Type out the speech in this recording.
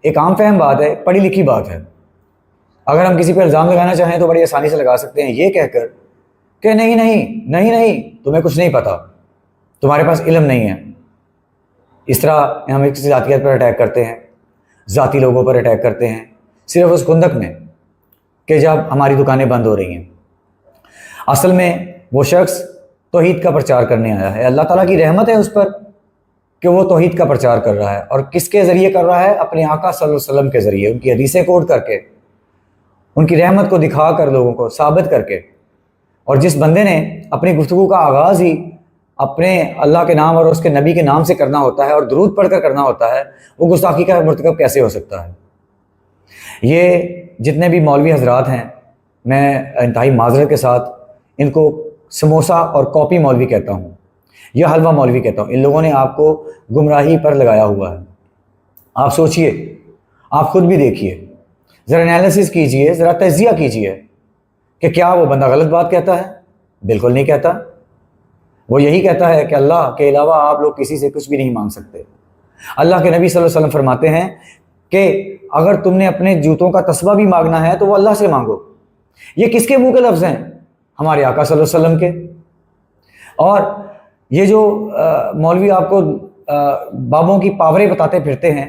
ایک عام فہم بات ہے، پڑھی لکھی بات ہے. اگر ہم کسی پہ الزام لگانا چاہیں تو بڑی آسانی سے لگا سکتے ہیں یہ کہہ کر کہ نہیں نہیں نہیں نہیں تمہیں کچھ نہیں پتا، تمہارے پاس علم نہیں ہے. اس طرح ہم ایک ذاتیت پر اٹیک کرتے ہیں، ذاتی لوگوں پر اٹیک کرتے ہیں، صرف اس خندق میں کہ جب ہماری دکانیں بند ہو رہی ہیں. اصل میں وہ شخص توحید کا پرچار کرنے آیا ہے، اللہ تعالیٰ کی رحمت ہے اس پر کہ وہ توحید کا پرچار کر رہا ہے. اور کس کے ذریعے کر رہا ہے؟ اپنے آقا صلی اللہ علیہ وسلم کے ذریعے، ان کی حدیثیں کوٹ کر کے، ان کی رحمت کو دکھا کر، لوگوں کو ثابت کر کے. اور جس بندے نے اپنی گفتگو کا آغاز ہی اپنے اللہ کے نام اور اس کے نبی کے نام سے کرنا ہوتا ہے اور درود پڑھ کر کرنا ہوتا ہے، وہ گستاخی کا مرتکب کیسے ہو سکتا ہے؟ یہ جتنے بھی مولوی حضرات ہیں، میں انتہائی معذرت کے ساتھ ان کو سموسہ اور کاپی مولوی کہتا ہوں یا حلوہ مولوی کہتا ہوں. ان لوگوں نے آپ کو گمراہی پر لگایا ہوا ہے. آپ سوچئے، آپ خود بھی دیکھیے، ذرا انالیسس کیجئے، ذرا تجزیہ کیجئے کہ کیا وہ بندہ غلط بات کہتا ہے؟ بالکل نہیں کہتا. وہ یہی کہتا ہے کہ اللہ کے علاوہ آپ لوگ کسی سے کچھ بھی نہیں مانگ سکتے. اللہ کے نبی صلی اللہ علیہ وسلم فرماتے ہیں کہ اگر تم نے اپنے جوتوں کا تسبہ بھی مانگنا ہے تو وہ اللہ سے مانگو. یہ کس کے منہ کے لفظ ہیں؟ ہمارے آقا صلی اللہ علیہ وسلم کے. اور یہ جو مولوی آپ کو بابوں کی پاوریں بتاتے پھرتے ہیں